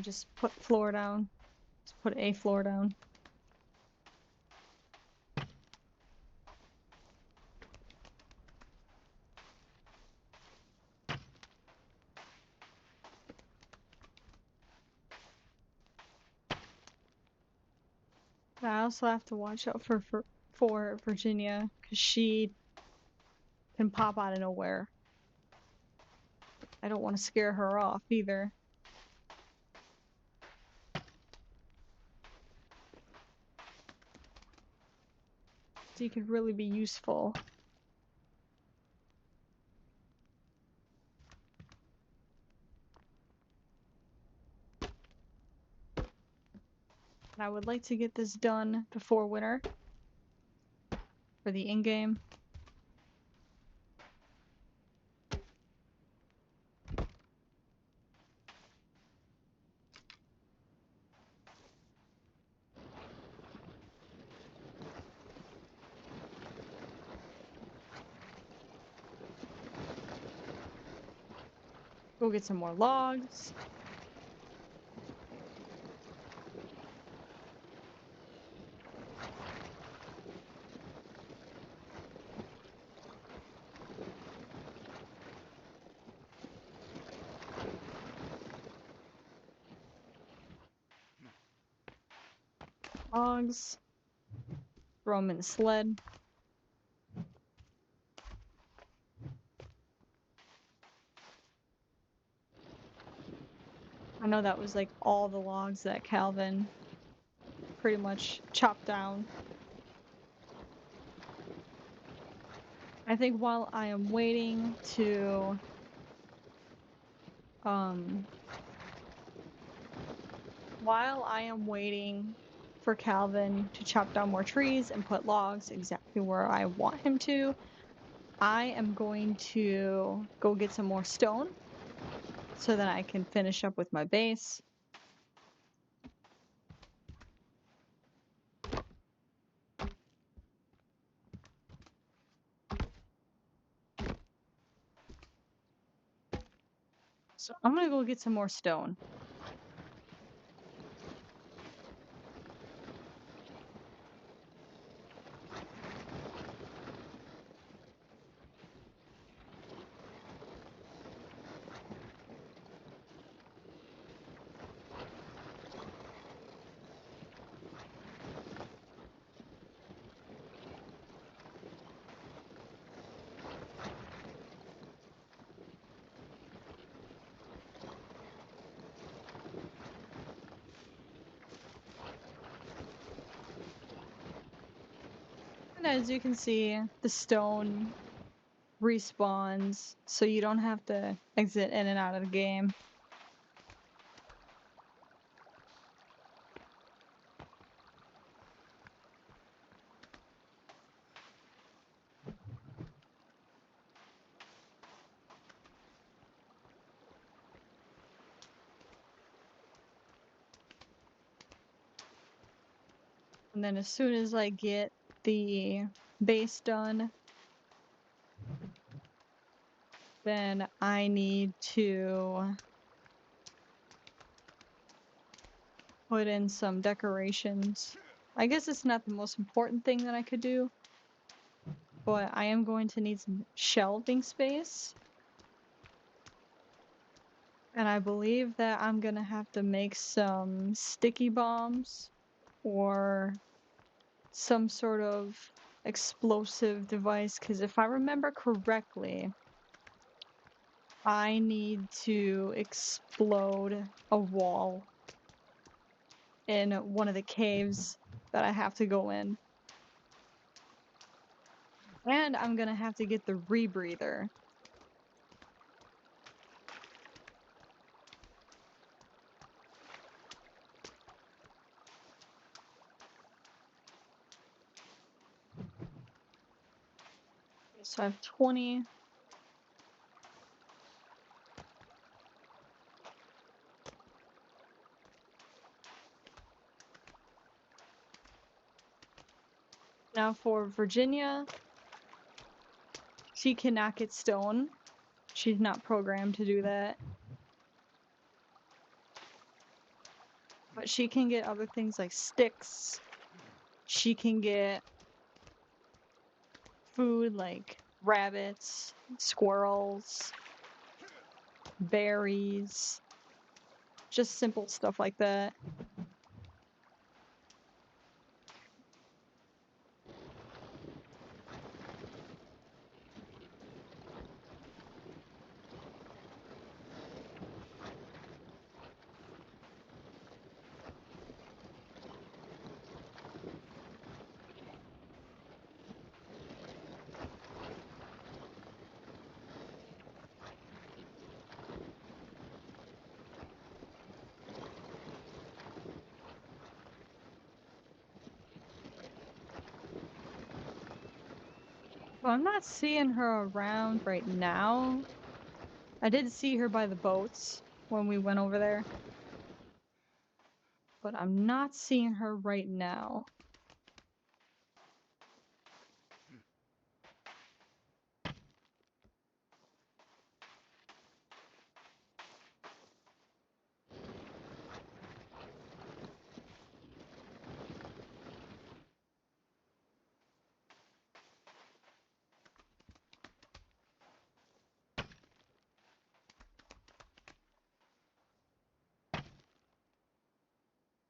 just put floor down. Just put a floor down. I also have to watch out for Virginia, because she can pop out of nowhere. I don't want to scare her off either. She could really be useful. And I would like to get this done before winter for the in-game. Go get some more logs. Logs. Throw them in the sled. I know that was like all the logs that Calvin pretty much chopped down. I think while I am waiting to while I am waiting for Calvin to chop down more trees and put logs exactly where I want him to, I am going to go get some more stone so that I can finish up with my base. So I'm gonna go get some more stone. And as you can see, the stone respawns, so you don't have to exit in and out of the game. And then as soon as I get the base done, then I need to put in some decorations. I guess it's not the most important thing that I could do, but I am going to need some shelving space. And I believe that I'm gonna have to make some sticky bombs or some sort of explosive device, because if I remember correctly, I need to explode a wall in one of the caves that I have to go in. And I'm gonna have to get the rebreather. So I have 20. Now for Virginia, she cannot get stone. She's not programmed to do that. But she can get other things like sticks. She can get food like rabbits, squirrels, berries, just simple stuff like that. Well, I'm not seeing her around right now. I did see her by the boats when we went over there, but I'm not seeing her right now.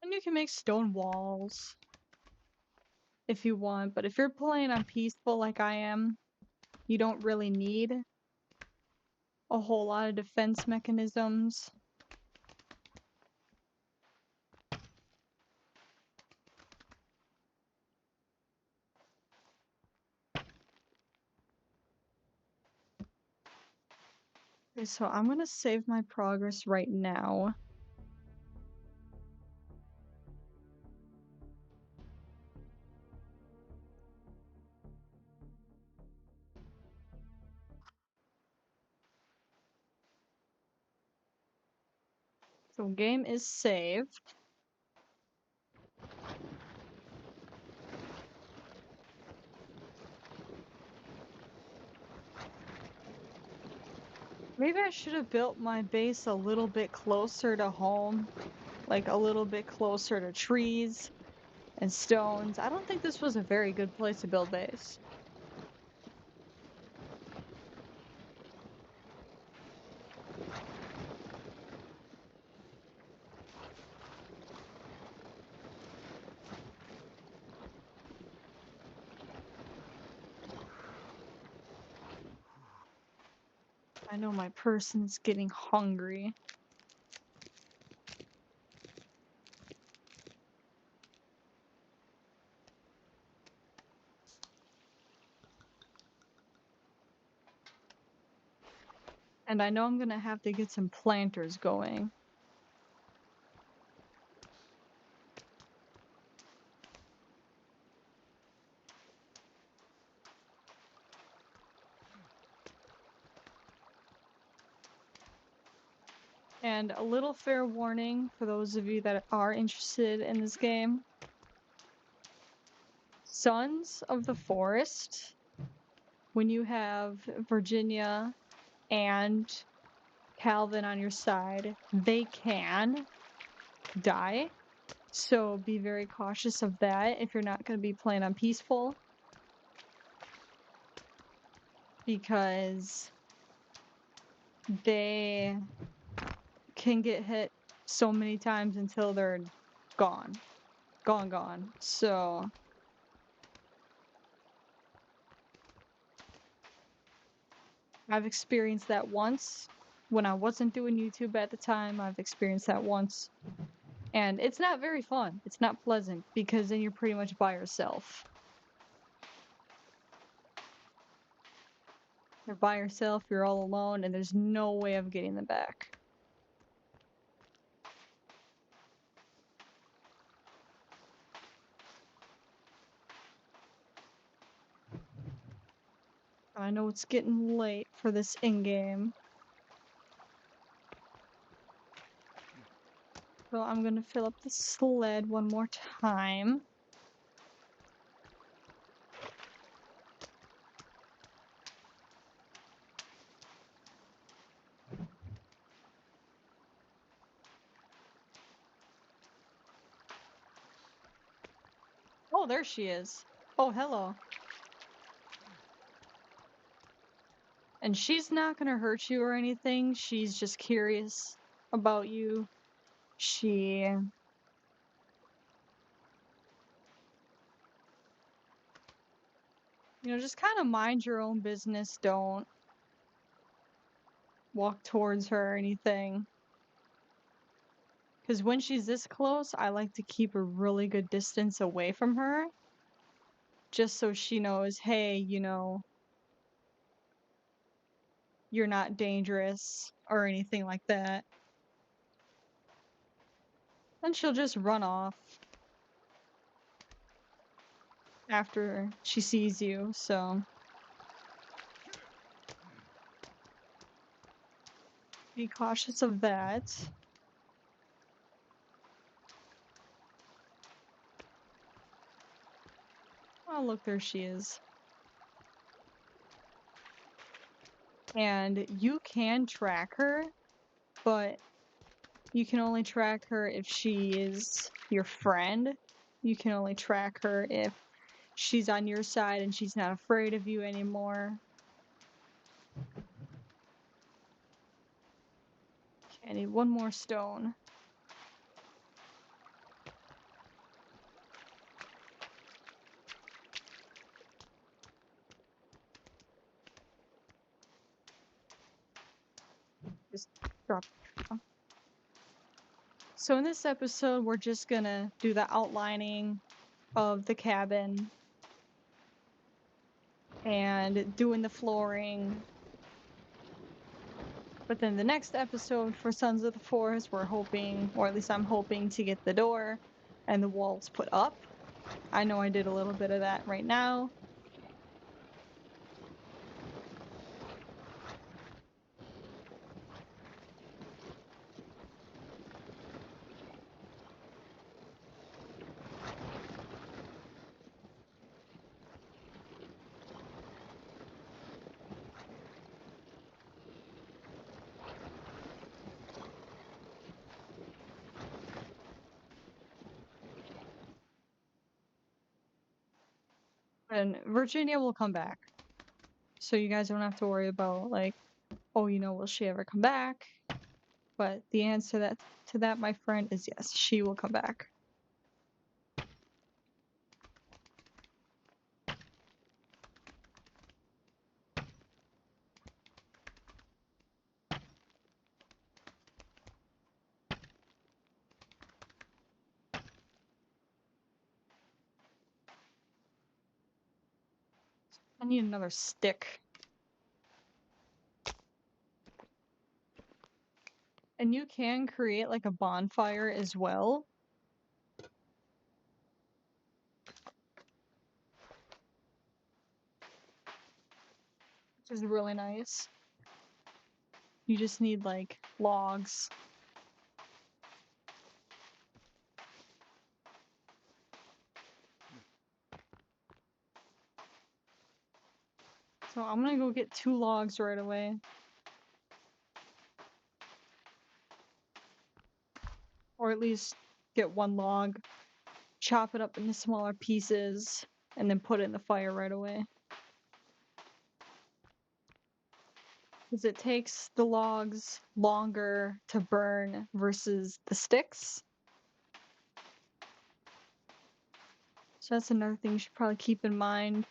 And you can make stone walls if you want, but if you're playing on peaceful like I am, you don't really need a whole lot of defense mechanisms. Okay, so I'm gonna save my progress right now. So game is saved. Maybe I should have built my base a little bit closer to home, like a little bit closer to trees and stones. I don't think this was a very good place to build base. I know my person's getting hungry. And I know I'm gonna have to get some planters going. And a little fair warning for those of you that are interested in this game. Sons of the Forest, when you have Virginia and Calvin on your side, they can die. So be very cautious of that if you're not going to be playing on peaceful. Because they can get hit so many times until they're gone. Gone. So I've experienced that once when I wasn't doing YouTube at the time. I've experienced that once. And it's not very fun. It's not pleasant because then you're pretty much by yourself. You're by yourself, you're all alone, and there's no way of getting them back. I know it's getting late for this in-game. So I'm gonna fill up the sled one more time. Oh, there she is. Oh, hello. And she's not gonna hurt you or anything. She's just curious about you. She, just kind of mind your own business. Don't walk towards her or anything. Because when she's this close, I like to keep a really good distance away from her. Just so she knows, hey, you're not dangerous or anything like that. And she'll just run off after she sees you, so be cautious of that. Oh, look, there she is. And you can track her, but you can only track her if she is your friend. You can only track her if she's on your side and she's not afraid of you anymore. Okay, I need one more stone. Just drop. So in this episode, we're just gonna do the outlining of the cabin and doing the flooring. But then the next episode for Sons of the Forest, we're hoping, or at least I'm hoping, to get the door and the walls put up. I know I did a little bit of that right now. And Virginia will come back. So you guys don't have to worry about, like, oh, will she ever come back? But the answer to that, my friend, is yes, she will come back. I need another stick. And you can create like a bonfire as well. Which is really nice. You just need like logs. So I'm gonna go get 2 logs right away. Or at least get 1 log, chop it up into smaller pieces, and then put it in the fire right away. Because it takes the logs longer to burn versus the sticks. So that's another thing you should probably keep in mind.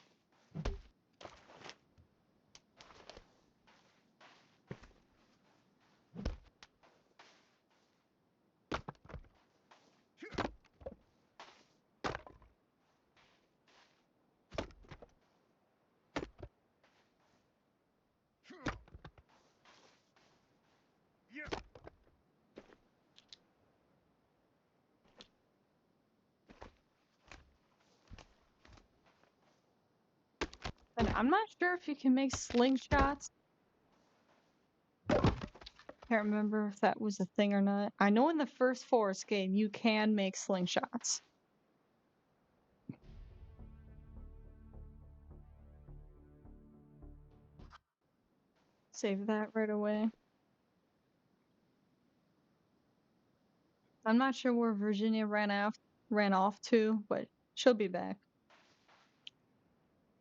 And I'm not sure if you can make slingshots. Can't remember if that was a thing or not. I know in the first Forest game you can make slingshots. Save that right away. I'm not sure where Virginia ran off to, but she'll be back.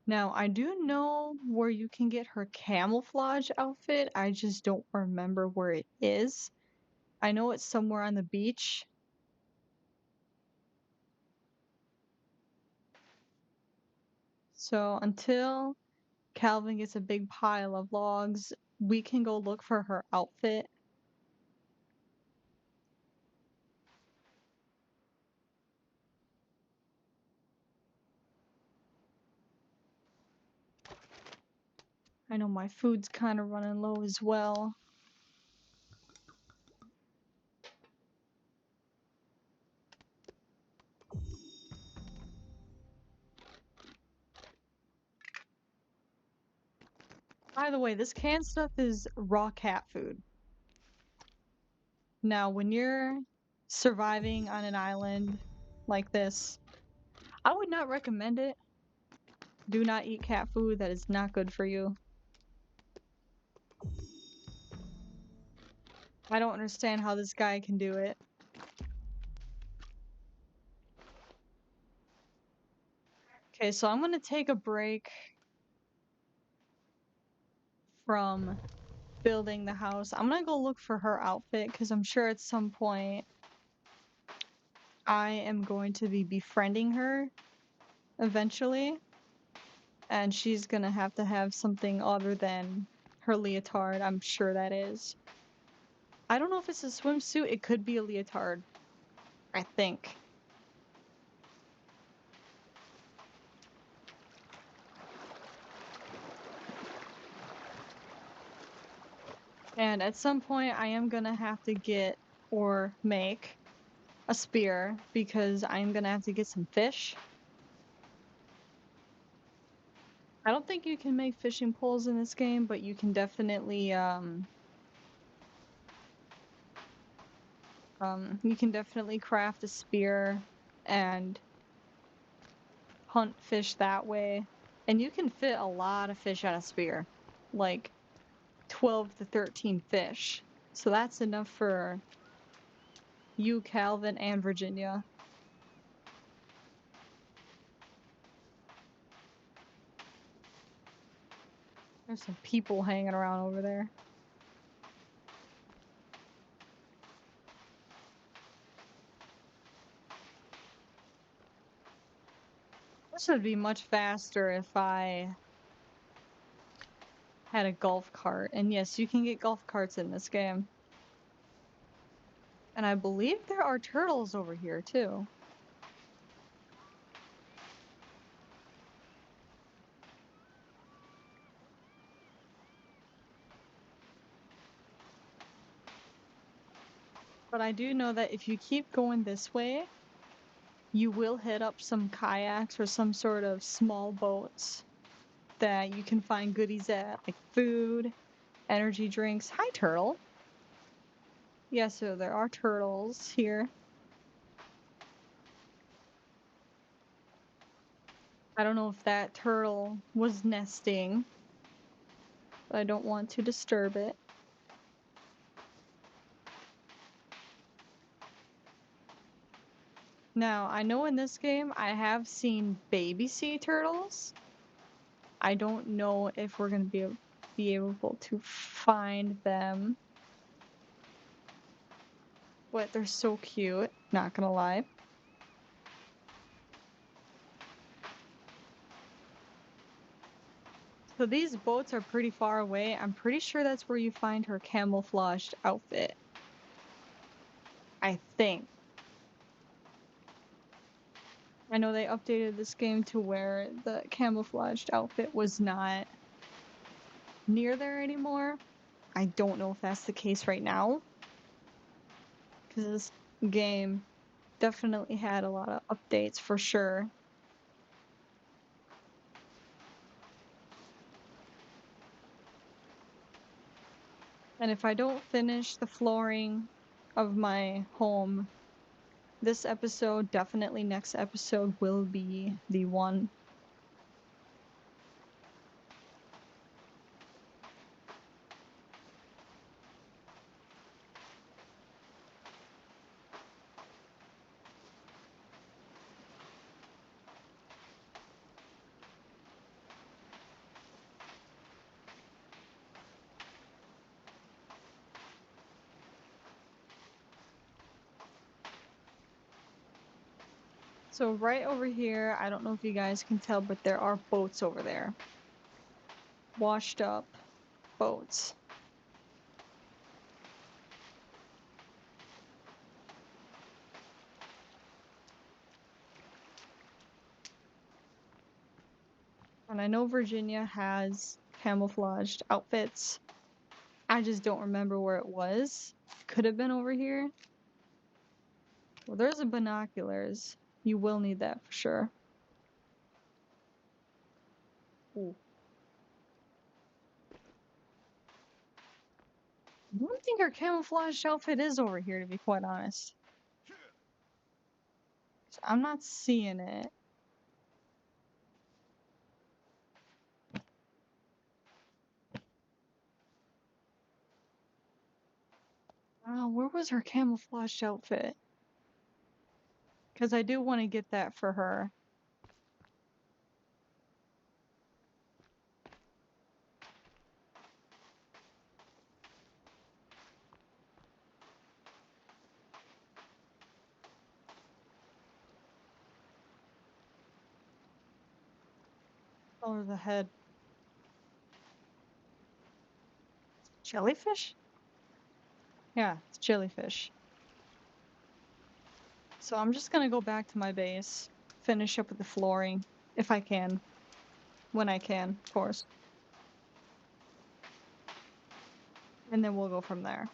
Now, I do know where you can get her camouflage outfit. I just don't remember where it is. I know it's somewhere on the beach. So until Calvin gets a big pile of logs, we can go look for her outfit. I know my food's kind of running low as well. By the way, this canned stuff is raw cat food. Now, when you're surviving on an island like this, I would not recommend it. Do not eat cat food, that is not good for you. I don't understand how this guy can do it. Okay, so I'm gonna take a break from building the house. I'm gonna go look for her outfit because I'm sure at some point I am going to be befriending her eventually, and she's gonna have to have something other than her leotard. I'm sure that is. I don't know if it's a swimsuit. It could be a leotard, I think. And at some point, I am gonna have to get or make a spear because I'm gonna have to get some fish. I don't think you can make fishing poles in this game, but you can definitely craft a spear and hunt fish that way. And you can fit a lot of fish on a spear, like 12 to 13 fish. So that's enough for you, Calvin, and Virginia. There's some people hanging around over there. This would be much faster if I had a golf cart. And yes, you can get golf carts in this game. And I believe there are turtles over here too. But I do know that if you keep going this way, you will hit up some kayaks or some sort of small boats that you can find goodies at, like food, energy drinks. Hi, turtle. Yeah, so there are turtles here. I don't know if that turtle was nesting, but I don't want to disturb it. Now, I know in this game I have seen baby sea turtles. I don't know if we're going to be able to find them. But they're so cute, not gonna lie. So these boats are pretty far away. I'm pretty sure that's where you find her camouflaged outfit. I think. I know they updated this game to where the camouflaged outfit was not near there anymore. I don't know if that's the case right now. Because this game definitely had a lot of updates for sure. And if I don't finish the flooring of my home this episode, definitely next episode will be the one. So right over here, I don't know if you guys can tell, but there are boats over there. Washed up boats. And I know Virginia has camouflaged outfits. I just don't remember where it was. Could have been over here. Well, there's the binoculars. You will need that for sure. Ooh. I don't think our camouflaged outfit is over here, to be quite honest. I'm not seeing it. Where was her camouflaged outfit? Because I do want to get that for her. Color of the head. Jellyfish? Yeah, it's jellyfish. So I'm just gonna go back to my base, finish up with the flooring, if I can. When I can, of course. And then we'll go from there.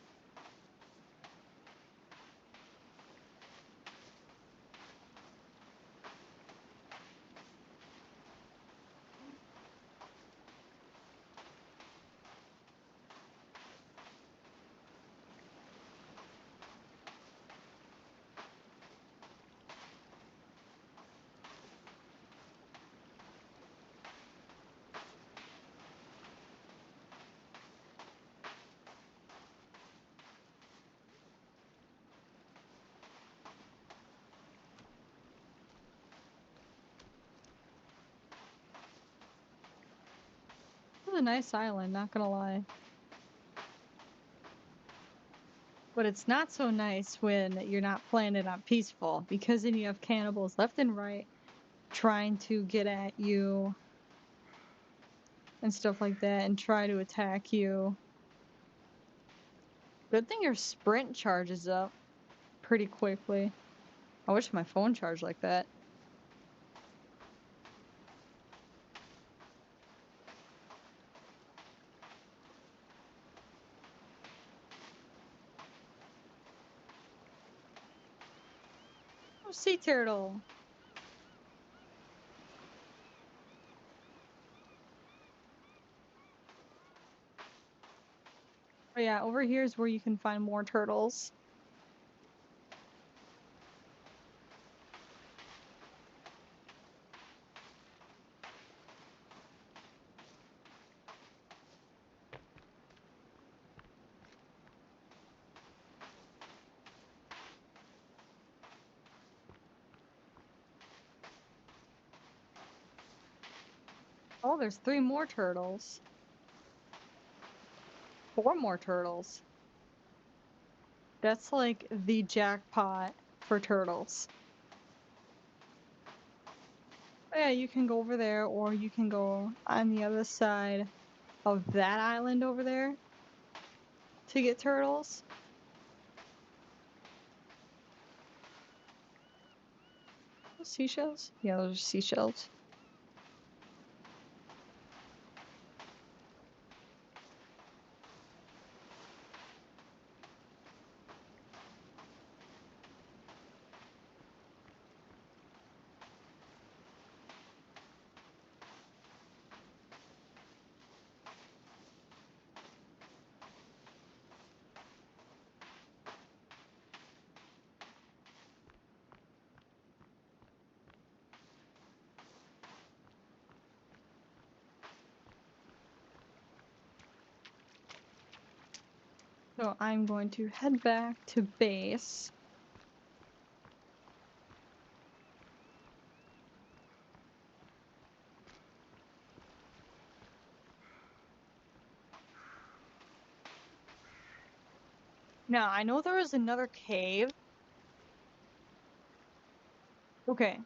It's a nice island, not gonna lie. But it's not so nice when you're not playing it on peaceful, because then you have cannibals left and right trying to get at you and stuff like that and try to attack you. Good thing your sprint charges up pretty quickly. I wish my phone charged like that. Oh, sea turtle. Oh yeah, over here is where you can find more turtles. Oh, there's 3 more turtles. 4 more turtles. That's like the jackpot for turtles. Oh, yeah, you can go over there, or you can go on the other side of that island over there to get turtles. Those seashells? Yeah, those are seashells. So I'm going to head back to base. Now, I know there was another cave Okay,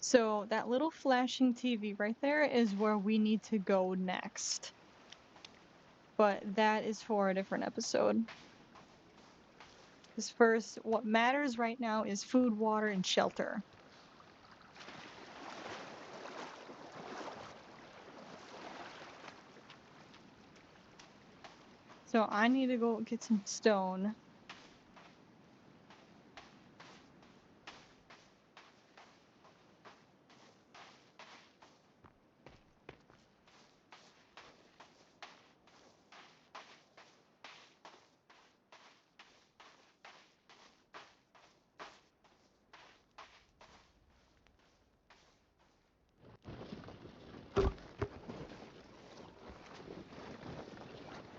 so that little flashing TV right there is where we need to go next. But that is for a different episode. Because first, what matters right now is food, water, and shelter. So I need to go get some stone.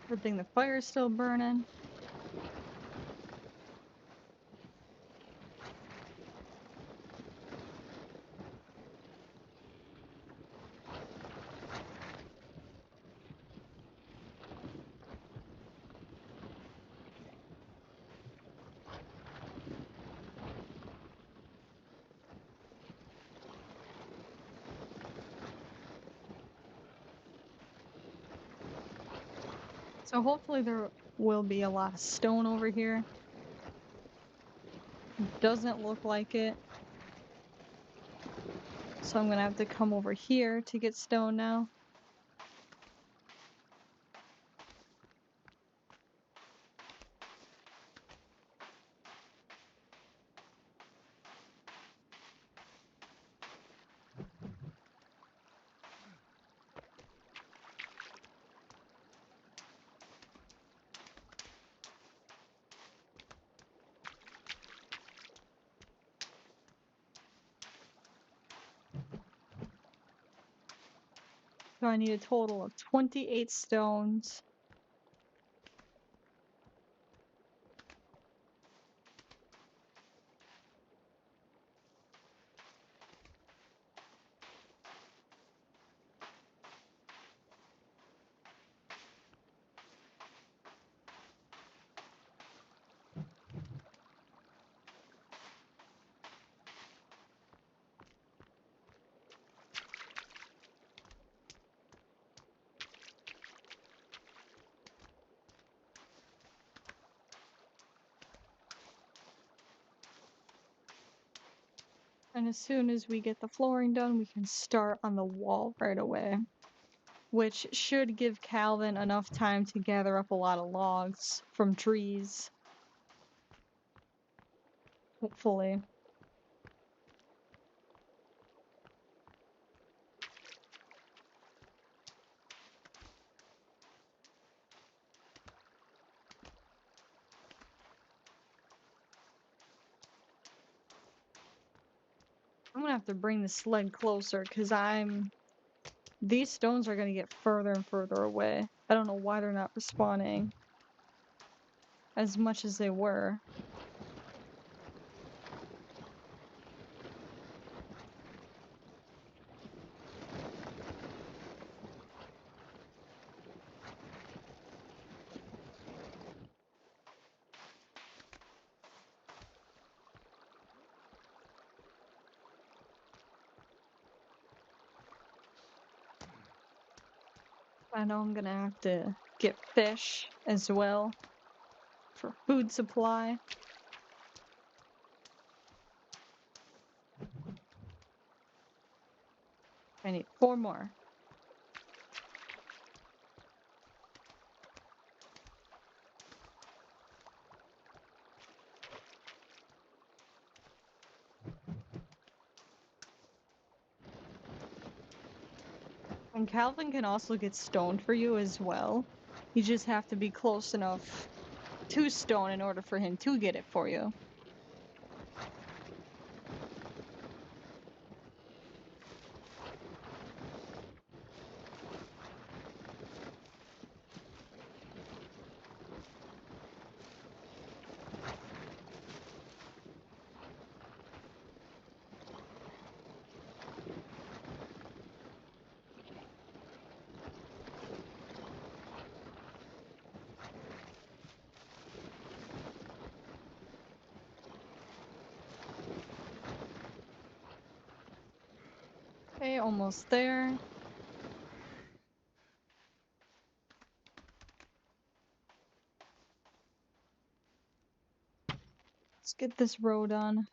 Good thing the fire's still burning. So hopefully there will be a lot of stone over here. Doesn't look like it. So I'm gonna have to come over here to get stone now. So I need a total of 28 stones. And as soon as we get the flooring done, we can start on the wall right away. Which should give Calvin enough time to gather up a lot of logs from trees. Hopefully. I'm gonna have to bring the sled closer because these stones are gonna get further and further away. I don't know why they're not respawning as much as they were. I know I'm gonna have to get fish as well for food supply. I need 4 more. And Calvin can also get stone for you as well. You just have to be close enough to stone in order for him to get it for you. Okay, almost there. Let's get this row done.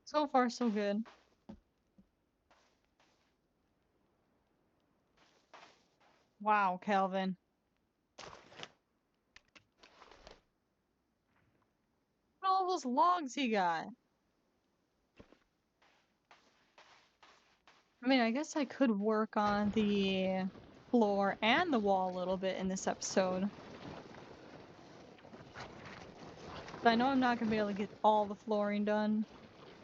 So far, so good. Wow, Calvin. Look at all those logs he got. I mean, I guess I could work on the floor and the wall a little bit in this episode. But I know I'm not going to be able to get all the flooring done,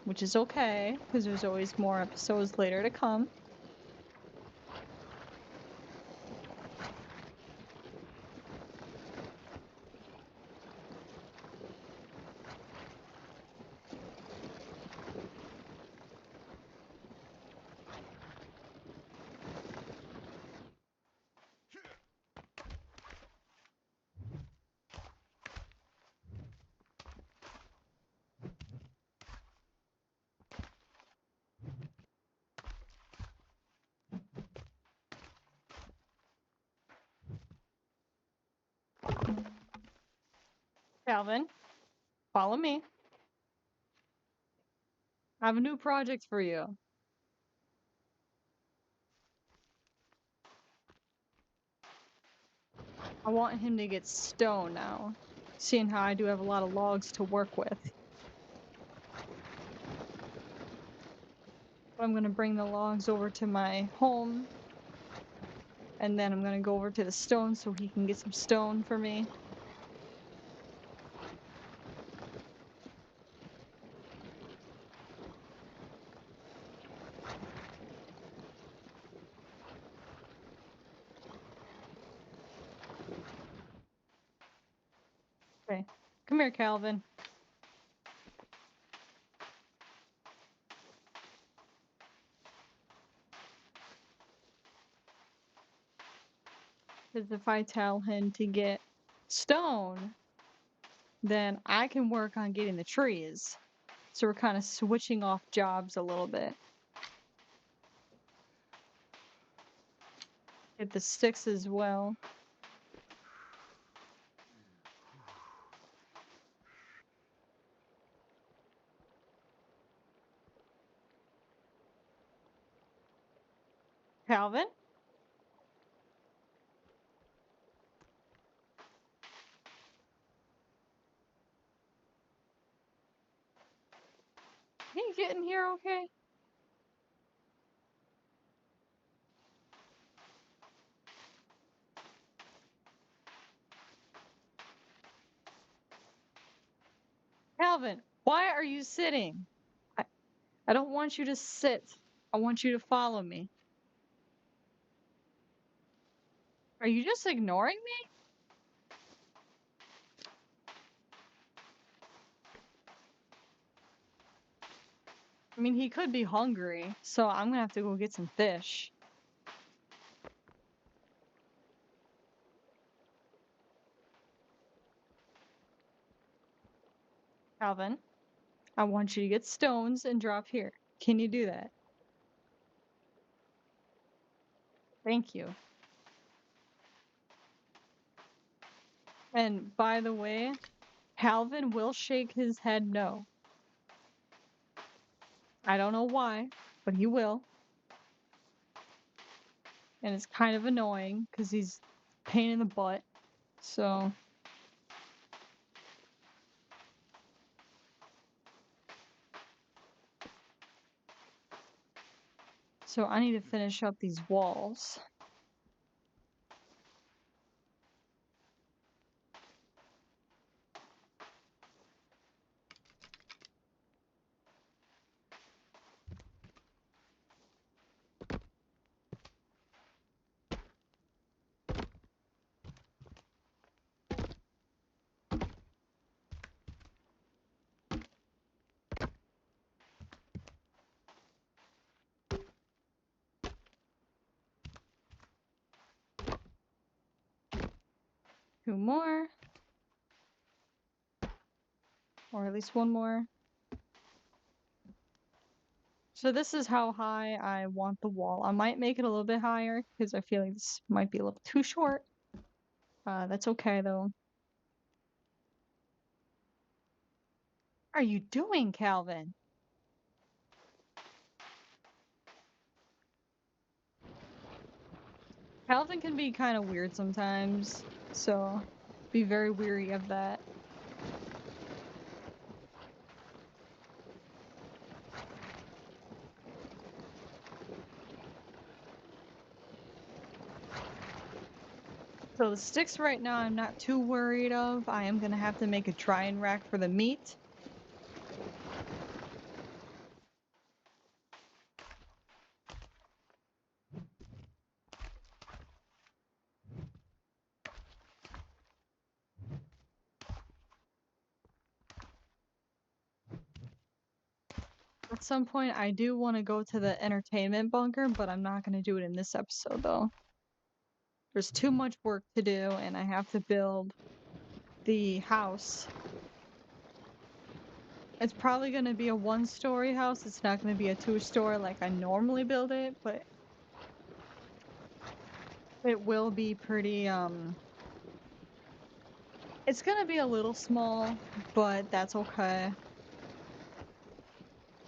which is okay, because there's always more episodes later to come. Calvin, follow me. I have a new project for you. I want him to get stone now, seeing how I do have a lot of logs to work with. I'm going to bring the logs over to my home, and then I'm going to go over to the stone so he can get some stone for me. Okay, come here, Calvin. Because if I tell him to get stone, then I can work on getting the trees. So we're kind of switching off jobs a little bit. Get the sticks as well. Calvin? Can you get in here okay? Calvin, why are you sitting? I don't want you to sit. I want you to follow me. Are you just ignoring me? I mean, he could be hungry, so I'm gonna have to go get some fish. Calvin, I want you to get stones and drop here. Can you do that? Thank you. And by the way, Calvin will shake his head no. I don't know why, but he will. And it's kind of annoying because he's a pain in the butt. So I need to finish up these walls. 2 more. Or at least 1 more. So this is how high I want the wall. I might make it a little bit higher because I feel like this might be a little too short. That's okay though. What are you doing, Calvin? Calvin can be kind of weird sometimes, so be very weary of that. So the sticks right now I'm not too worried of. I am gonna have to make a drying rack for the meat. At some point I do want to go to the entertainment bunker, but I'm not gonna do it in this episode though. There's too much work to do and I have to build the house. It's probably gonna be a 1-story house. It's not gonna be a 2-story like I normally build it, but it will be pretty, it's gonna be a little small, but that's okay.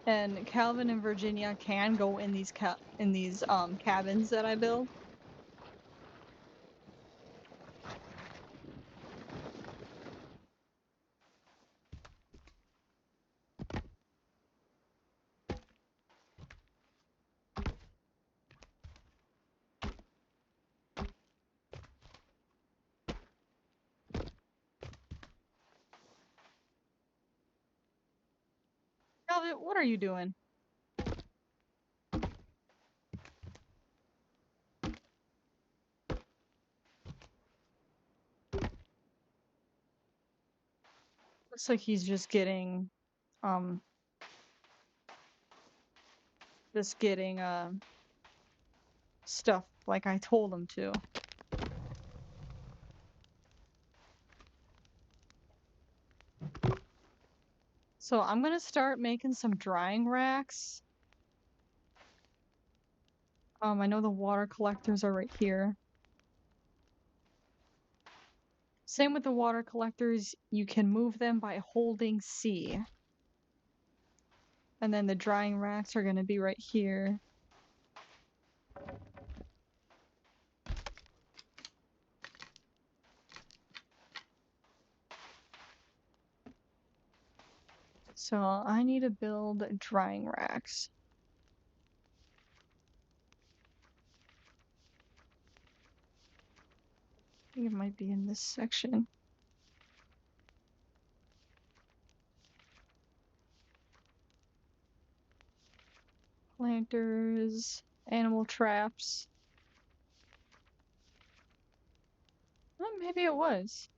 And Calvin and Virginia can go in these cabins that I build. Calvin, what are you doing? Looks like he's just getting um stuff like I told him to. So I'm gonna start making some drying racks. I know the water collectors are right here. Same with the water collectors, you can move them by holding C. And then the drying racks are gonna be right here. So I need to build drying racks. I think it might be in this section. Planters, animal traps. Well, maybe it was.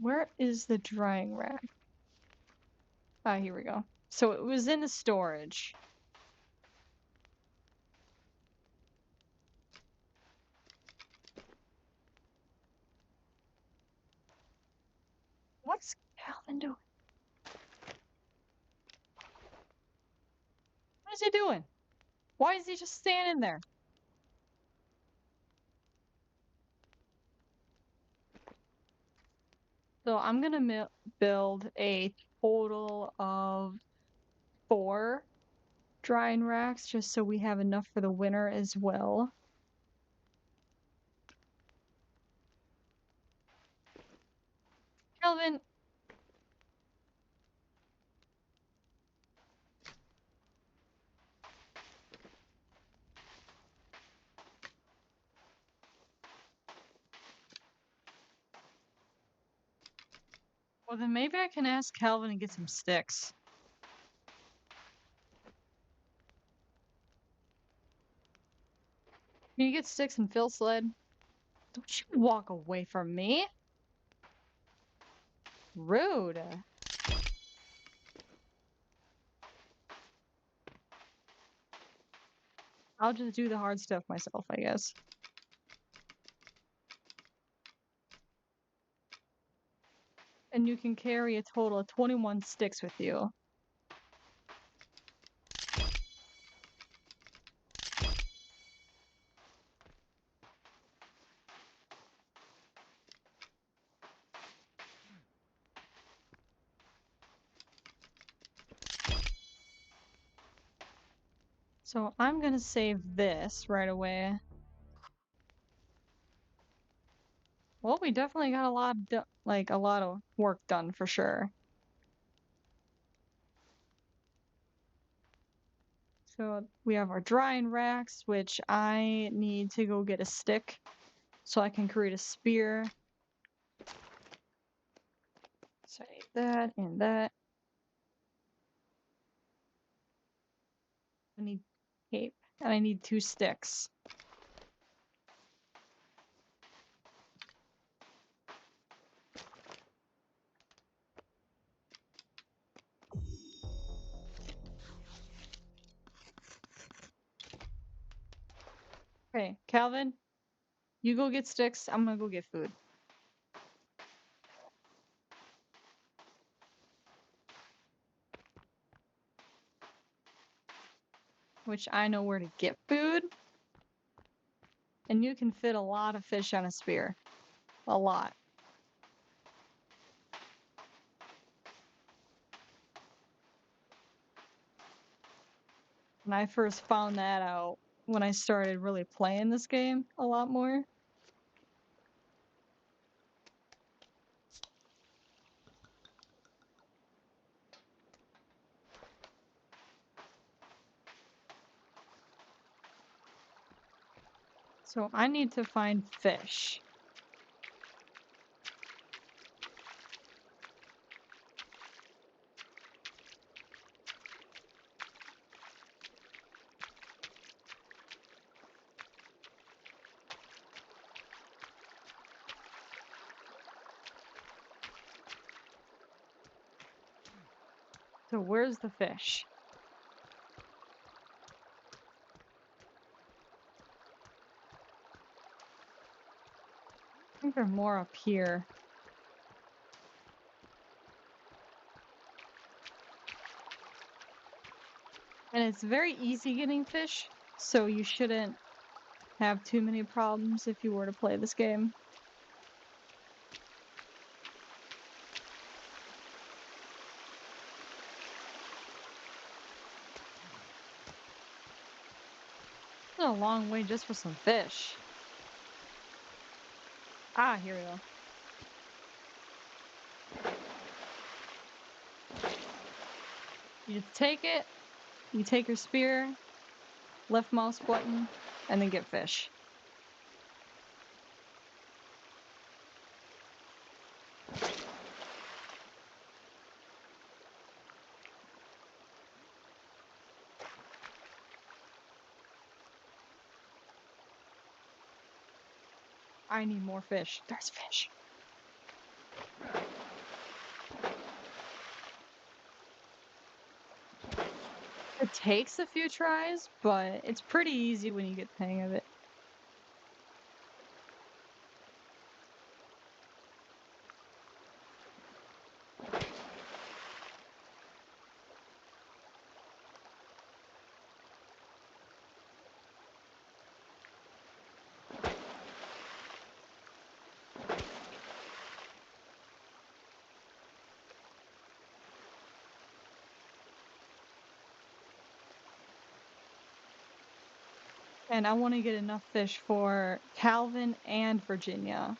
Where is the drying rack? Ah, here we go. So it was in the storage. What's Calvin doing? What is he doing? Why is he just standing there? So I'm gonna build a total of 4 drying racks just so we have enough for the winter as well. Calvin. Well, then maybe I can ask Calvin and get some sticks. Can you get sticks and Phil sled? Don't you walk away from me. Rude. I'll just do the hard stuff myself, I guess. And you can carry a total of 21 sticks with you. So I'm gonna save this right away. Well, we definitely got a lot of a lot of work done for sure. So we have our drying racks, which I need to go get a stick so I can create a spear. So I need that and that. I need tape and I need 2 sticks. Okay, Calvin, you go get sticks. I'm gonna go get food. Which I know where to get food. And you can fit a lot of fish on a spear. A lot. And I first found that out when I started really playing this game a lot more. So I need to find fish. So where's the fish? I think they're more up here. And it's very easy getting fish, so you shouldn't have too many problems if you were to play this game. It's a long way just for some fish. Ah, here we go. You just take it, you take your spear, left mouse button, and then get fish. I need more fish. There's fish. It takes a few tries, but it's pretty easy when you get the hang of it. And I want to get enough fish for Calvin and Virginia.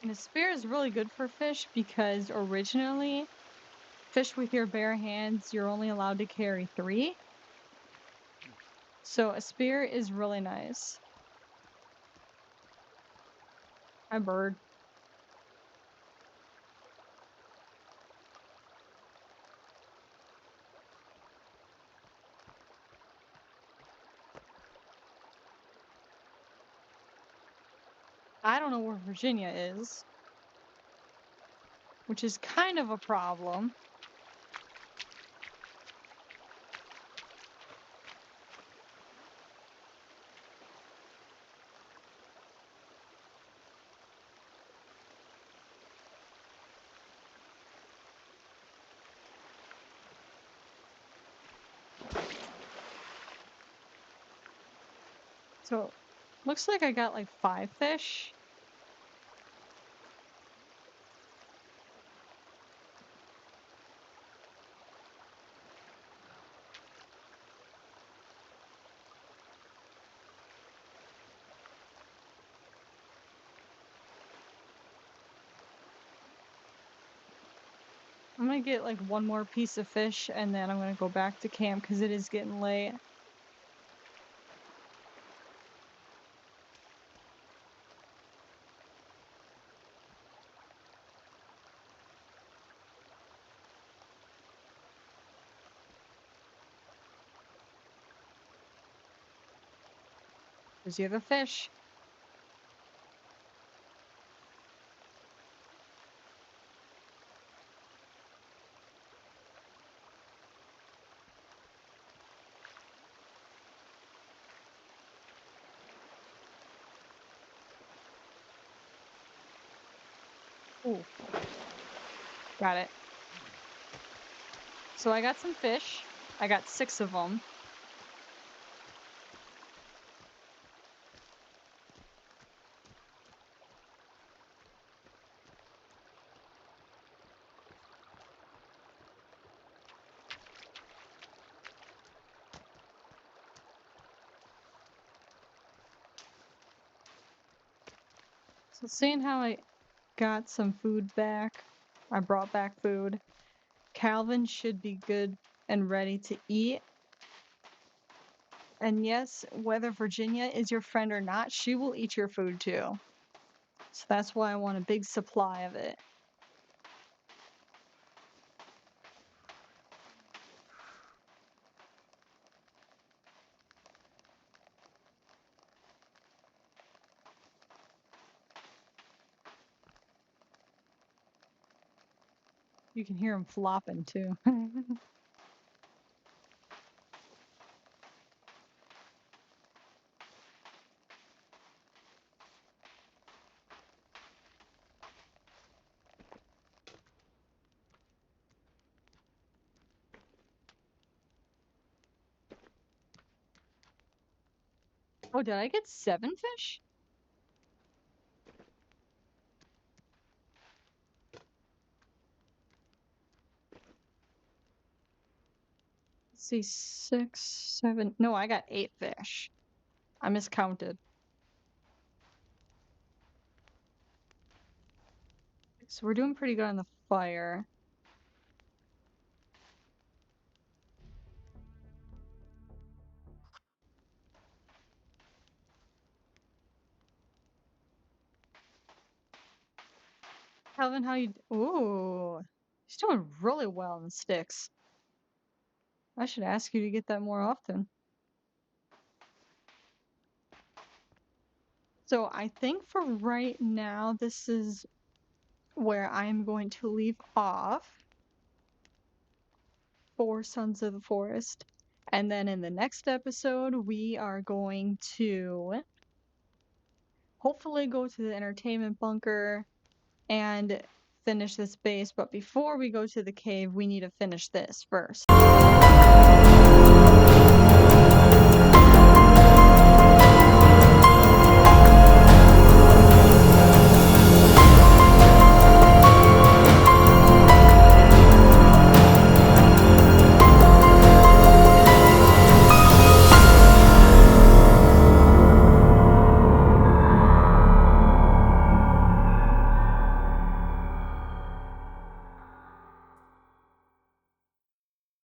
And a spear is really good for fish because originally, fish with your bare hands, you're only allowed to carry 3. So a spear is really nice. Hi, bird. I don't know where Virginia is, which is kind of a problem. So, looks like I got like 5 fish. I'm gonna get like 1 more piece of fish and then I'm gonna go back to camp because it is getting late. There's the other fish. Ooh. Got it. So I got some fish. I got 6 of them. So seeing how I got some food back, I brought back food. Calvin should be good and ready to eat. And yes, whether Virginia is your friend or not, she will eat your food too. So that's why I want a big supply of it. You can hear him flopping too. Oh, did I get 7 fish? Let's see, 6, 7. No, I got 8 fish. I miscounted. So we're doing pretty good on the fire. Calvin, how you? Ooh, he's doing really well in sticks. I should ask you to get that more often. So I think for right now, this is where I'm going to leave off for Sons of the Forest. And then in the next episode, we are going to hopefully go to the entertainment bunker and finish this base. But before we go to the cave, we need to finish this first.